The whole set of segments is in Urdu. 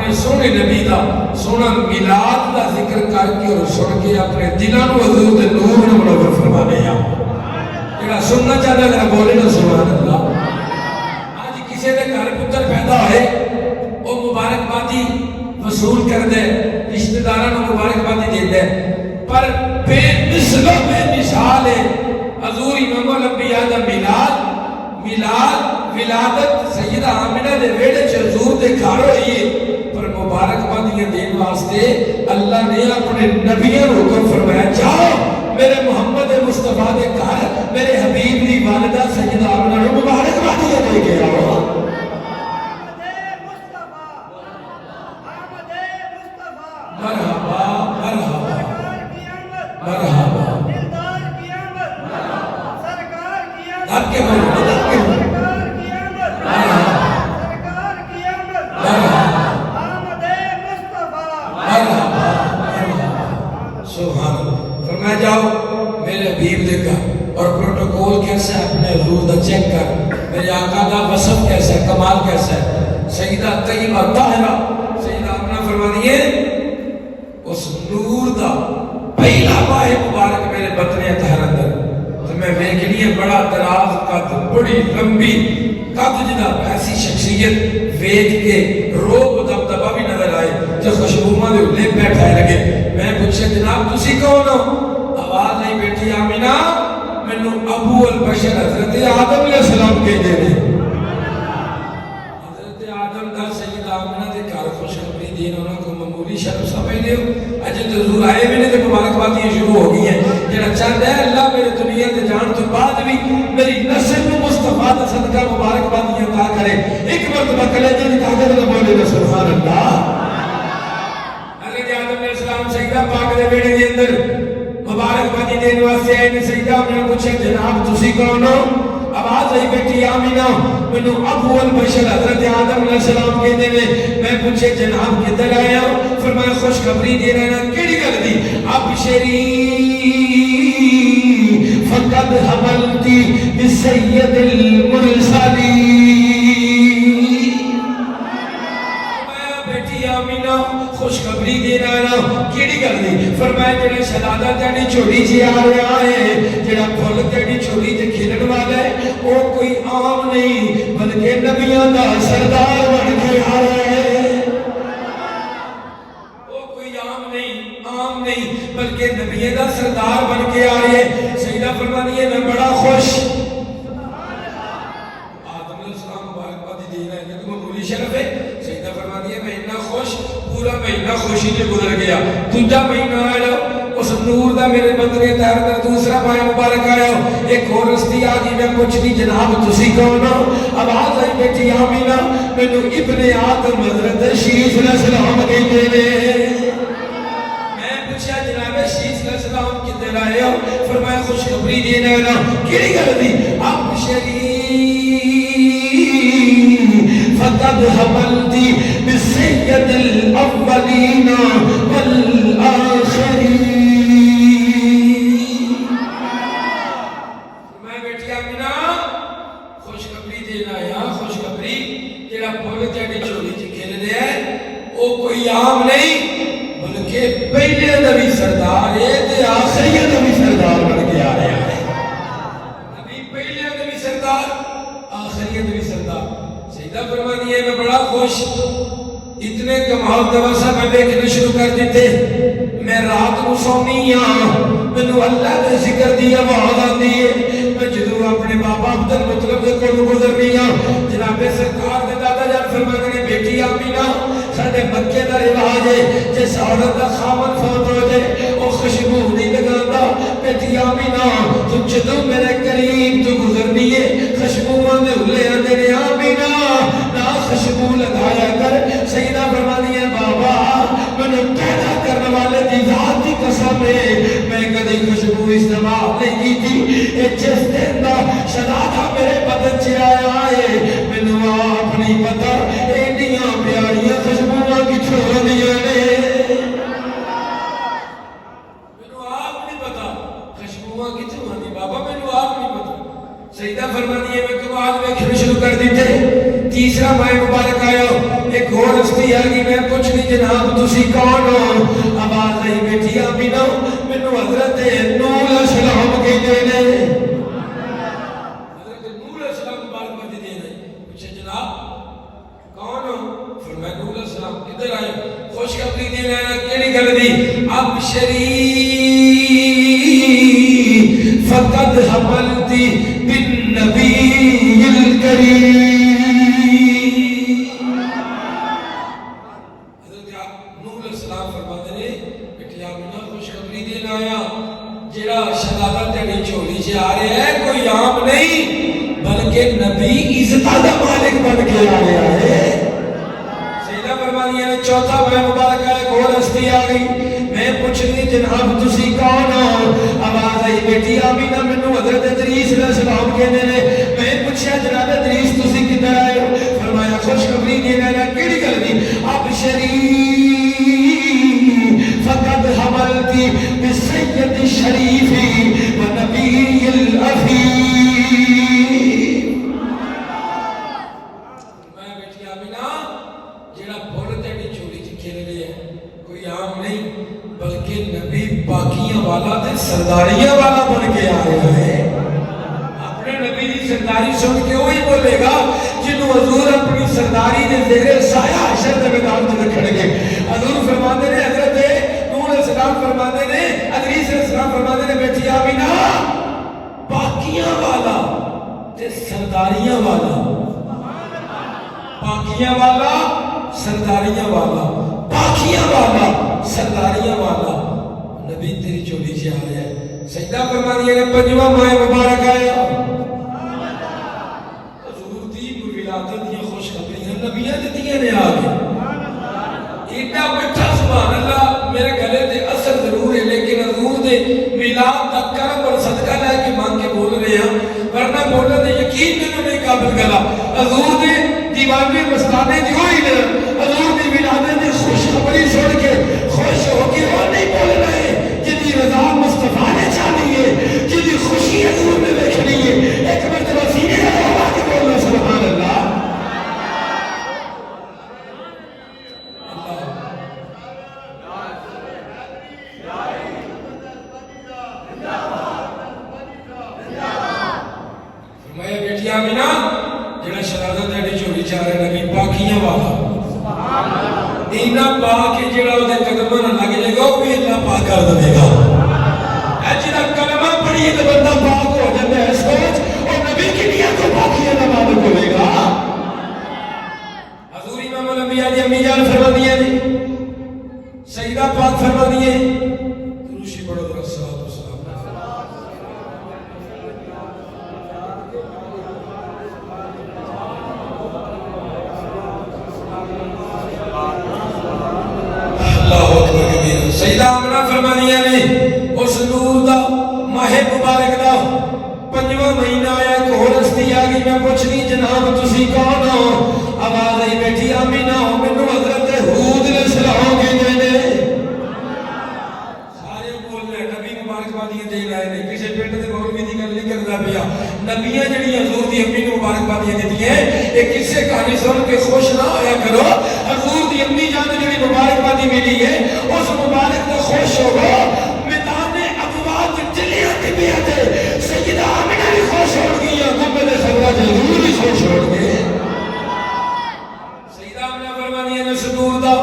اپنے سونے نبی دا سونا میلاد دا ذکر کر کے اور سن کے اپنے دلوں حضور دے نور نال منور فرمانے آ جڑا سننا چاہتا ہے ذرا بولے نا سبحان اللہ۔ آج کسی دے گھر پتر پیدا ہوئے وہ مبارکبادی وصول کر دے، رشتہ داراں نوں مبارکبادی دے دے، پر بے مثل و بے مثال ہے حضور امام الانبیاء دا میلاد ولادت سیدہ آمنہ دے ویڑے چ حضور دے گھر ہوئی ہے، پر مبارکبادیاں دین واسطے اللہ نے اپنے نبیوں کو حکم فرمایا جاؤ میرے محمد مصطفیٰ دے گھر میرے حبیب دی والدہ سیدہ آمنہ نوں مبارکبادیاں دے کے آؤ۔ مرحبا مرحبا مرحبا آپ کے مرحبا آپ کے فرمایا جاؤ میرے حبیب دے گھر اور پروٹوکول کیسا ہے اپنے حضور دا چیک کر، میرے آقا دا وصف کیسا ہے، کمال کیسا ہے۔ سیدہ طیبہ طاہرہ سیدہ آمنہ فرمانی ہے اس نور دا پہلا باہ مبارک میرے بطن طاہر اندر تو میں ویکھنی ہے بڑا دراز قد، بڑی لمبی قد، جدا ایسی شخصیت ویکھ کے روب دبدبا بھی نظر آئے جو خوشبوما دے لے بیٹھائے لگے۔ میں پوچھے جناب تسی کون ہو؟ آواز نہیں بیٹھی آمینہ مینوں ابو البشر حضرت آدم علیہ السلام کے دے دے۔ حضرت آدم دا سیدہ آمینہ دے گھر خوشخبری دین انہوں کو معمولی شرف سمجھ لیو، اجل حضور آئے بھی نہیں تے مبارکبادیاں شروع ہو گئی ہیں۔ جڑا چاہتا ہے اللہ میرے دنیا تے جان تو بعد بھی میری نسل کو مصطفیٰ دا صدقہ مبارکبادیاں عطا کرے۔ ایک مرتبہ کلیجہ دی طاقت نہ بولے نا سبحان اللہ۔ حضرت آدم علیہ السلام سیدہ پاک دے بیڑے دے اندر مبارکبادی دین واسطے آئے نے۔ سیدہ میں نے پوچھا جناب تسی کون ہو؟ آواز آئی بیٹی آمینہ مینوں ابو البشر حضرت آدم علیہ السلام کہتے ہیں۔ میں پوچھے جناب کدھر آیا؟ فرمایا خوشخبری دے رہے ہیں۔ کیڑی گل دی؟ ابشری فقد حملتی بسید المرسلین۔ خوشخبری دے رہا کیڑی گل دی؟ فرمایا جڑا شہزادہ تیری چھوٹی جی آ رہا ہے، جڑا پھل تیری چھوٹی تے کھلن والا ہے، وہ کوئی عام نہیں بلکہ نبیوں دا سردار بن کے آ رہا ہے۔ وہ کوئی عام نہیں بلکہ نبیوں دا سردار بن کے آ رہی ہے۔ سیدہ فرمانی ہے میں بڑا خوش۔ آدم علیہ السلام مبارکبادی دے رہا ہے کہ معمولی شرف ہے۔ سیدہ فرمانی ہے میں اتنا خوش، پورا مہینہ خوشی سے گزر گیا۔ دوجا مہینہ آیا اس نور دا میرے بدن طاہر دا دوسرا ماہ مبارک آیا۔ ایک اور رستی آ گئی، میں پوچھنی جناب تسی کون ہو؟ آواز آئی بیٹی آمینہ مینوں ابن آدم حضرت شیس علیہ السلام کہتے ہیں۔ میں پوچھا جناب شیس علیہ السلام کدھر آئے ہو؟ فرمایا خوشخبری دے رہا کیڑی گل دی؟ ابشری فقد حملتی بسید الاولین والآخرین۔ میں بیٹی آمینہ خوشخبری دینا ہے، خوشخبری جڑا پھل تیری چھوٹی جی کھل رہا ہے وہ کوئی عام نہیں بلکہ پہلے نبی سردار ہے تے آخری نبی سردار بن کے آ رہا ہے۔ نبی پہلے نبی سردار آخری نبی سردار۔ سیدہ فرمانی ہے میں بڑا خوش، اتنے کمال دوسہ میں دیکھنے شروع کر دیتے۔ میں رات کو سونی مینوں اللہ دے ذکر دی آواز آتی ہے۔ میں جدوں اپنے بابا عبد المطلب دے کولوں گزرنی جناب سرکار دے دادا جان فرماتے ہیں بیٹی آمینہ ساڈے مکے دا رواج ہے جس عورت دا خاوند فوت ہو جائے وہ خوشبو نہیں لگاتا۔ بیٹی آمینہ تو جدوں میرے قریب تو گزرنی ہے خوشبو دے ہلے آندے نے آمینہ نہ خوشبو لگایا کر۔ سیدہ فرمانی ہے بابا میں پیدا کرنے والے دی ذات کی قسم ہے میں کدی خوشبو استعمال نہیں کی تھی۔ جس دن دا شہزادہ میرے بدن چ آیا ہے مینوں آپ نہیں پتا ایڈیاں پیاریاں خوشبوواں کتھوں آندیاں نے۔ مینوں آپ نہیں پتا خوشبوواں کتھوں آندی بابا، مینوں آپ نہیں پتا۔ سیدہ فرمانی ہے میں کمال ویکھنا شروع کر دیتے۔ تیسرا میں مبارک آیا ایک اور ہستی آ گئی میں پوچھ لی جناب تسی کون ہو آواز آئی بیٹی آمینہ مینوں حضرت نوح علیہ السلام کے دینے حضرت نوح علیہ السلام مبارک بات دینے پوچھے جناب کون ہو فرمایا نوح علیہ السلام ادھر آئے خوشخبری دینے آیا کیڑی گل دی ابشری فقد حملتی بالنبی الکریم شہادت تیری چولی سے آ رہے ہیں کوئی عام نہیں بلکہ نبی عزت دا مالک بن کے آ رہا ہے سیدہ فرمانی ہے چوتھا میں مبارک ہے ایک اور ہستی آ گئی میں پوچھ لی جناب تسی کون ہو آواز آئی بیٹی آمینہ مینوں حضرت ادریس علیہ السلام کہنے نے میں پوچھا جناب ادریس تسی کدھر آئے ہو فرمایا خوشخبری دینا ہے کیڑی گل دی ابشری فقد حملتی بسید الشریف و نبی الافیم میں بیٹی آمینہ جیڑا بھول تیڑی چولی جی کھیل رہے ہیں کوئی عام نہیں بلکہ نبی باقیاں والا دے سرداریاں والا بن کے آ رہا ہے اپنے نبی دی سرداری سن کے وہی بولے گا جنہوں حضور اپنی سرداری دے زیر سایہ حشر دے میدان میں رکھنے گے حضور فرماتے ہیں حضرت السلام فرماتے نے ادریس علیہ السلام فرماتے نے بیٹی آمینہ باقیاں والا تے سرداریاں والا باقیاں والا سرداریاں والا باقیاں والا سرداریاں والا نبی تیری چولی سے آ رہا ہے سجدہ فرمانی ہے پنجواں ماہ مبارک آیا حضور دی ولادت دی خوشخبریاں نبیاں دتیاں نے آ گئے ایڈا بٹھا سبحان اللہ میرے گلے دے اثر ضرور ہے لیکن حضور دے میلاد دا کرم اور صدقہ لے کے مانگ کے بول رہے ہیں ورنہ بولنے دے یقین میں نہیں قابل گلا حضور دے دیوانے مستانے دی ہوئی نے حضور دی میلادے دی خوشخبری سن کے خوش ہو کے وہ نہیں بول رہے جدی رضا مصطفیٰ نے چاہنی ہے جدی خوشی حضور نے دیکھنی ہے ایک مرتبہ سینے کا ہوا کے بولنا سبحان اللہ آمینہ جڑا شہادت ہے چوری چارے نبی پاکیاں والا اینا پاک جڑا وہ قدمہ نہ لگ جائے گا وہ بھی اللہ پاک کر دے گا جڑا کلمہ پڑھی تو بندہ پاک ہو جاتا ہے سوچ اور نبی کی نیت کو پاکیاں نہ معلوم ہوئے گا حضور امام الانبیاء دی امی جان فرما دیے جی سیدہ پاک فرما دیے روشی پڑھو در الصلاۃ والسلام سیدہ آمنہ فرمانیاں نے اس نور دا ماہ مبارک دا پنجواں مہینہ آیا ایک اور ہستی آ گئی میں پوچھ لی جناب تسی کون ہو آواز آئی بیٹی آمینہ ہو مینوں حضرت ہود علیہ السلام کے دینے سارے بول رہے نبی مبارک بادیاں دے رہے ہیں کسی پنڈ دے مولوی دی گل نہیں کردا پیا نبیاں جڑی حضور دی امی نوں مبارک بادیاں دیتی ہیں ایک کسے کہانی سن کے خوش نہ ہویا کرو حضور دی امی جان جڑی مبارک بادی ملی ہے اس مبارک تو خوش ہوگا میدان ابواب جلیاں کی بیعت ہے سیدہ آمنہ بھی خوش ہو گئی ہے محمد صدرہ ضرور بھی خوش ہو گئے سیدہ آمنہ فرمانی ہے صدور دا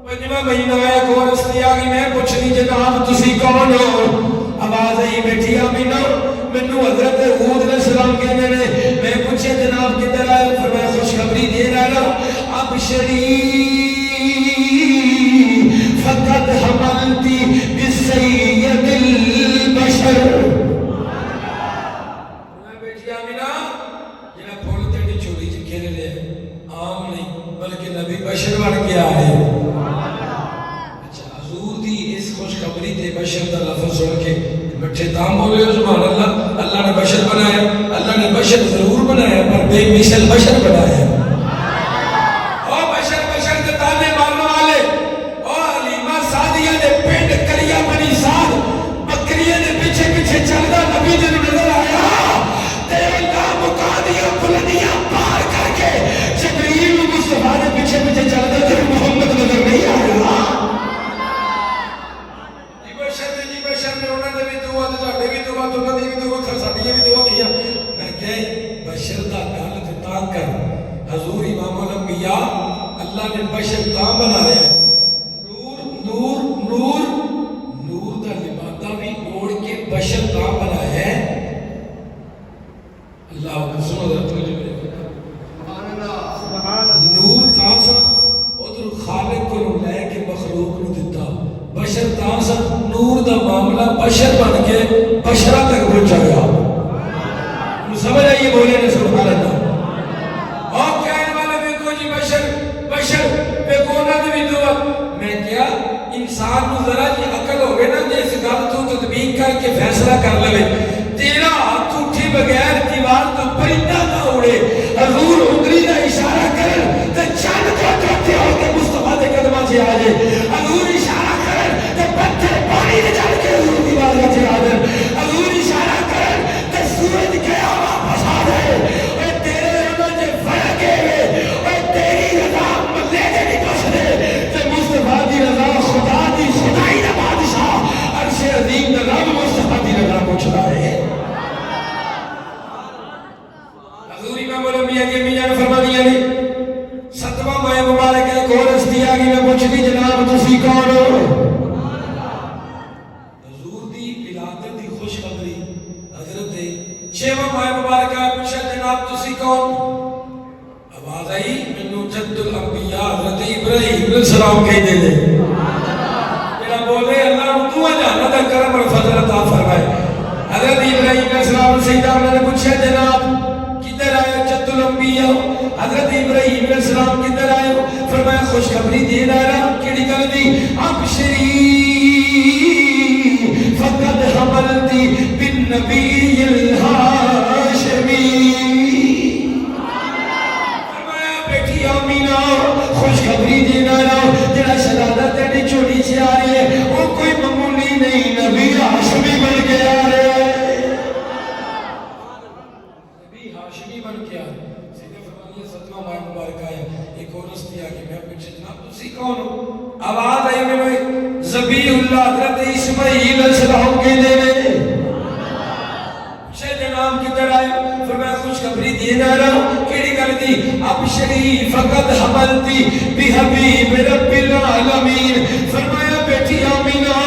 پنجواں مہینہ آیا کون ہستی آ گئی میں پوچھ لی جناب تسی کون ہو آواز آئی بیٹی آمنہ مینوں حضرت ہود علیہ السلام کہنے نے میں پوچھے جناب کدھر آئے فرمایا خوشخبری دے رہا ابشری فقد حملتی بسید البشر میں بیٹی آمینہ جنہا پھول تیڑی چوری چکے لے عام نہیں بلکہ نبی بشر بن کے آئے اچھا حضور دی اس خوشخبری دے بشر دا لفظ سن کے بچے دام بولے سبحان اللہ اللہ نے بشر بنایا اللہ نے بشر ضرور بنایا پر بے مثل بشر بنایا چلدا نبی جن نظر آیا تے اللہ مقادیاں بلندیاں پار کر کے بشر دا گل تے تاں کر حضور امام الانبیاء اللہ نے بشر تاں بنایا ہے نور نور نور دا لبادہ بھی اوڑ کے بشر تاں بنایا ہے اللہ کو سنو ذرا توجہ سبحان اللہ نور کہاں سا ادھر خالق کو لے کے مخلوق نو دیتا بشر تاں سا نور دا معاملہ بشر بن کے بشرہ تک پہنچا گیا سمجھ آئیے بولے نے سبحان اللہ اور کہنے والے میں کو جی بشر میں کونا دی بھی دعا میں کیا انسان نو ذرا جی عقل ہو گئے نا جس گل تو تطبیق کر کے فیصلہ کر لے تیرا ہاتھ اٹھی بغیر دیوار تو پرندہ نہ اڑے حضور انگلی کا اشارہ کر تے چند کو کرتے ہو کے مصطفیٰ دے قدماں سے آ جائے حضور اشارہ کر تے پتھر پانی دے چڑھ کے حضور دی بارگاہ سے آ جائے حضور اشارہ کر تے سورج گیا واپس آ جائے اے تیرے انہوں نے فرق ہے اے تیری رضا ملے دے نہیں پس دے تے مصطفیٰ دی رضا خدا دی خدائی دا بادشاہ عرش عظیم دا رب مصطفیٰ دی رضا پوچھ رہا ہے حضور امام الانبیاء کی امی جان فرما دیا نے ستواں ماہ مبارک ہے کون ہستی آ گئی میں پوچھ دی جناب تسی کون ہو حضور دی ولادت دی خوشخبری حضرت چھواں ماہ مبارک ہے پوچھا جناب تسی کون آواز آئی منو جد الانبیاء حضرت ابراہیم علیہ السلام کہہ دے دے جڑا بولے اللہ تو جاننا دا کرم اور فضل عطا فرمائے حضرت ابراہیم علیہ السلام سیدہ نے پوچھا جناب کدھر آئے جد الانبیاء حضرت ابراہیم علیہ السلام کدھر آئے فرمایا خوشخبری دین آیا کیڑی گل دی ابشری فقد حملتی بالنبی الہاشمی فرمایا بیٹی آمینہ خوشخبری دین آیا جڑا شہادت تیری چوڑی سے آ رہی ہے وہ کوئی معمولی نہیں نبی ہاشمی بن کے آ رہے ہیں ہاشمی بن کے آئے سیدھے فرمانی ستواں ماہ مبارک آیا ایک اور ہستی آگئی میں پوچھے جناب تسی کون ہو آواز آئی میں ذبیح اللہ حضرت اسماعیل علیہ السلام کے دے میں پوچھے جناب کدھر آئے فرمایا خوشخبری دین آ رہا کیڑی گل دی ابشری فقد حملتی بحبیب رب العالمین فرمایا بیٹی آمینہ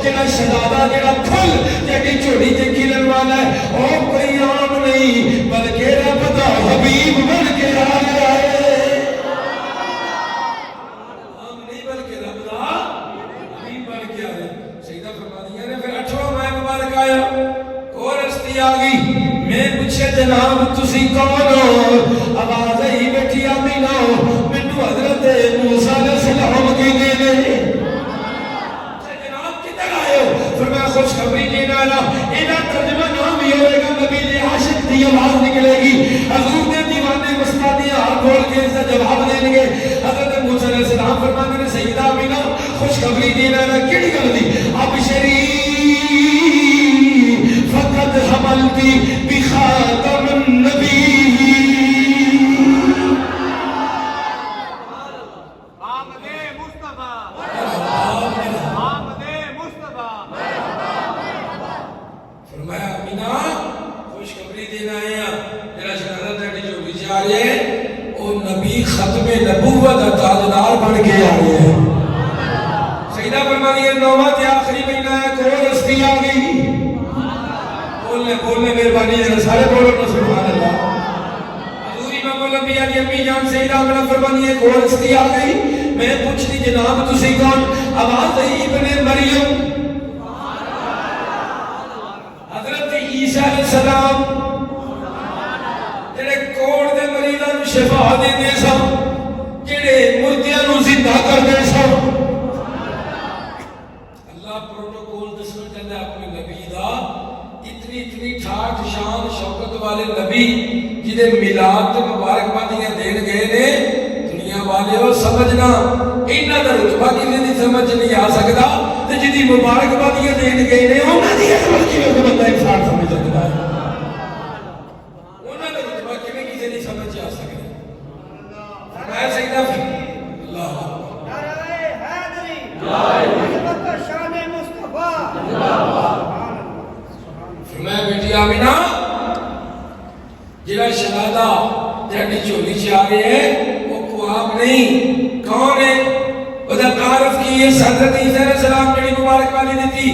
جڑا شہزادہ جڑا پھل جڑی چوڑی تے کھلن والا ہے او کوئی عام نہیں بلکہ رب دا حبیب بن کے آ گیا ہے عام نہیں بلکہ رب دا حبیب بن کے آ گیا سیدہ فرمانیہ نے پھر 8واں ماہ مبارک آیا اور ہستی آ گئی میں پوچھے جناب تسی کون ہو آواز آئی بیٹی آمینہ مینوں حضرت موسیٰ علیہ السلام کی دے دے فرمایا خوشخبری دینا ہے اینا ترجمہ نام بھی ہوئے گا نبی نے عاشق دی آواز نکلے گی حضور نے دیوانے مستادی ہاتھ کھول کے اس کا جواب دیں گے حضرت موسیٰ علیہ السلام فرماتے ہیں سیدہ آمینہ خوشخبری دینا ہے کیڑی گل دی ابشری فقد حملتی بخاتم النبی ختم نبوت تاجدار بن کے آ رہے ہیں سیدہ فرمانی ہے نوواں تے آخری مہینہ ہے کون ہستی آ گئی بولنے مہربانی ہے سارے بولو نا سبحان اللہ حضور امام الانبیاء کی امی جان سیدہ آمنہ فرمانی ہے کون ہستی آ گئی میں پوچھتی جناب تسی کون آواز ہے ابن مریم حضرت عیسیٰ علیہ السلام جڑے کوڑ دے مریضاں نوں شفا دیندے سن جڑے مردیاں نوں زندہ کردے سن اللہ پروٹوکول دسنا چاہتا ہے اپنے نبی دا اتنی ٹھاٹھ شان شوکت والے نبی جدے میلاد تے مبارکبادیاں دین گئے نے دنیا والے سمجھنا انہاں دا رتبہ کسے دی سمجھ نہیں آ سکدا تے جدی مبارکبادیاں دین گئے نے انہاں دی عظمت کیویں بندہ انسان سمجھ سکدا ہے جڑا شہزادہ تیری جھولی چ آ رہے ہیں وہ کو آپ نہیں، کون ہے؟ وہ تعارف کی ہے حضرت عیسیٰ علیہ السلام نے مبارکبادی دیتی.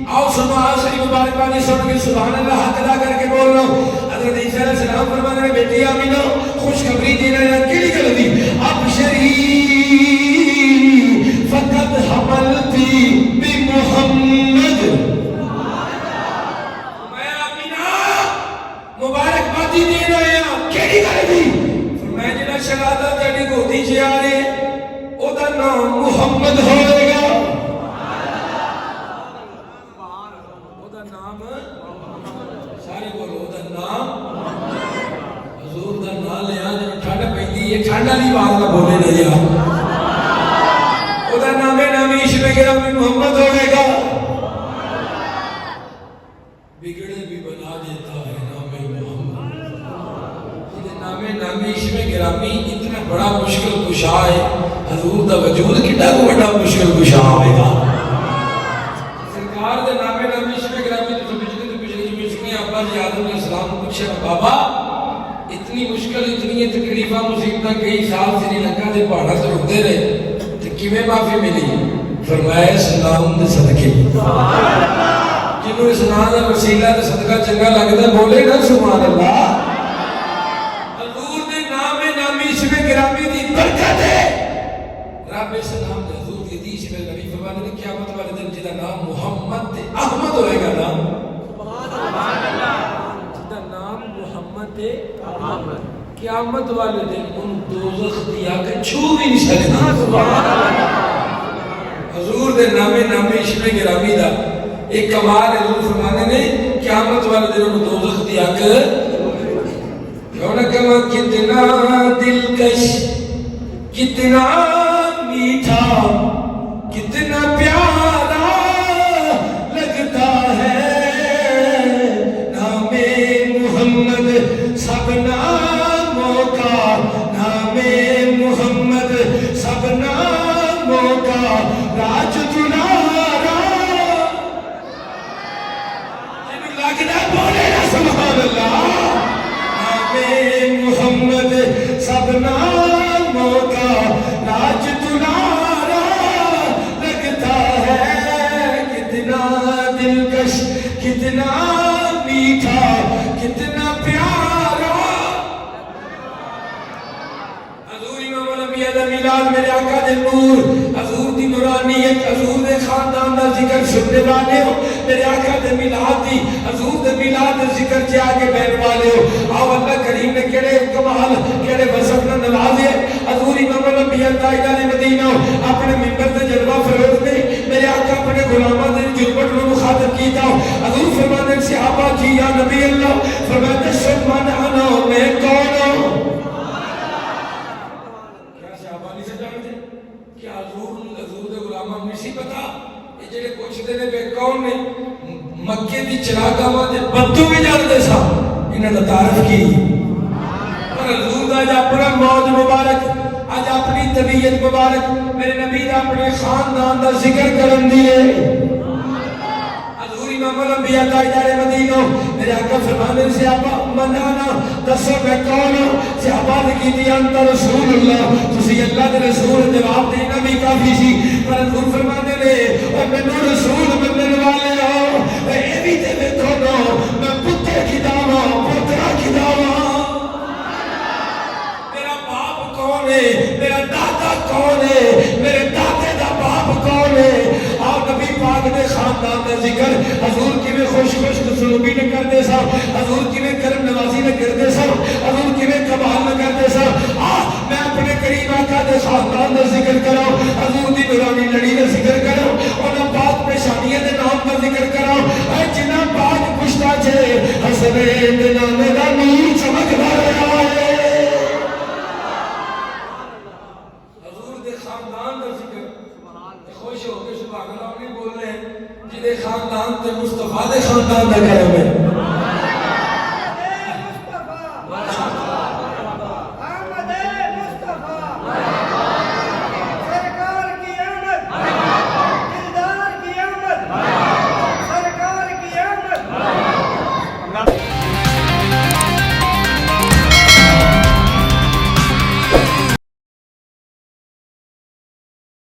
آؤ سنو آخری مبارکبادی سن کے سبحان اللہ حق ادا کر کے بول رہا ہوں. حضرت عیسیٰ علیہ السلام فرمانے میں بیٹی آمینہ خوشخبری دینا ہے کیڑی گل دی؟ ابشری فقد حملتی بمحمد. میں آمینہ مبارکبادی دینا ہے کیڑی گل دی؟ فرمایا جڑا شہزادہ تیری گودی چ آ رہے او دا نام محمد ہوئے گا. او دا نام سارے بولو او دا نام حضور دا نام لیا جب ٹھنڈ پیندی ہے ٹھنڈ والی بات نہ بولے نہ جا. او دا نام عشق گرامی محمد ہوئے گا. بگڑے بھی بنا دیتا ہے نام محمد. نام عشق گرامی اتنا بڑا مشکل کشا ہے. حضور دا وجود کتنا کو بڑا مشکل کشا ہوئے گا. سرکار دے نام عشق گرامی تو پچھلے جمعے ابا جی آدم علیہ السلام کو پوچھا بابا اتنی مشکل اتنی تکلیفاں مصیبتاں کئی سال سری لنکا دے پہاڑاں تے رکتے رہے تے کیویں معافی ملی؟ فرمایا اس نام دے صدقے. جنوں اس نام دا وسیلہ تے صدقہ چنگا لگدا بولے نا سبحان اللہ. حضور دے نام عشق گرامی دی برکت ہے. رب اس نام دے حضور دی حدیث میں نبی فرمانے نے قیامت والے دن جدا نام محمد تے احمد ہوئے گا نا سبحان اللہ. جدا نام محمد تے احمد قیامت والے دن ان دوزخ دی آگ چھو بھی نہیں سکتا. سبحان اللہ. حضور دے نام عشق گرامی دا ایک کمال حضور فرمانے نے قیامت والے دن ان دوزخ دی آگ کیوں نہ کہا کتنا دلکش کتنا میٹھا کتنا پیارا لگتا ہے نام محمد سب ناموں کا. نام محمد سب ناموں کا راج دلارا. جنہوں لگتا بولے نا سبحان اللہ. نام محمد سب ناموں کا راج دلارا لگتا ہے. کتنا دلکش کتنا میٹھا کتنا پیارا. حضور امام الانبیاء دا میلاد میرے آقا دے نور حضور دی نورانیت حضور دے خاندان دا ذکر سننے والے ہو. میرے آقا دے میلاد دی حضور دے میلاد دے ذکر چے آگے بہن والے ہو. آو اللہ کریم نے کہڑے کمال کہڑے وصف نہ نوازے. حضور امام الانبیاء تاجدار مدینہ اپنے منبر تے جلوہ فروز نے میرے آقا اپنے غلاماں دے جربت نو مخاطب کیتا. حضور فرماتے ہیں صحابہ جی یا نبی اللہ فرماتے ہیں شد من انا میں کون ہوں. کیا صحابہ نہیں سے جانتے کیا حضور دے غلاماں نہیں سی پتا یہ جڑے پوچھتے نے بے کون نے مکے دی چراگاہاں دے بدو بھی جانتے سا انہاں دا تعارف کی. پر حضور دا اج اپنا موج مبارک اج اپنی طبیعت مبارک میرے نبی دا اپنے خاندان دا ذکر کرن دی ہے. حضور امام الانبیاء تاجدار مدینہ میرے آقا فرمانے سے صحابہ منانا دسو میں کون ہوں. صحابہ نے کی دی انت رسول اللہ تسی اللہ دے رسول جواب دینا بھی کافی سی. پر حضور فرمانے نے اور میں رسول بننے والے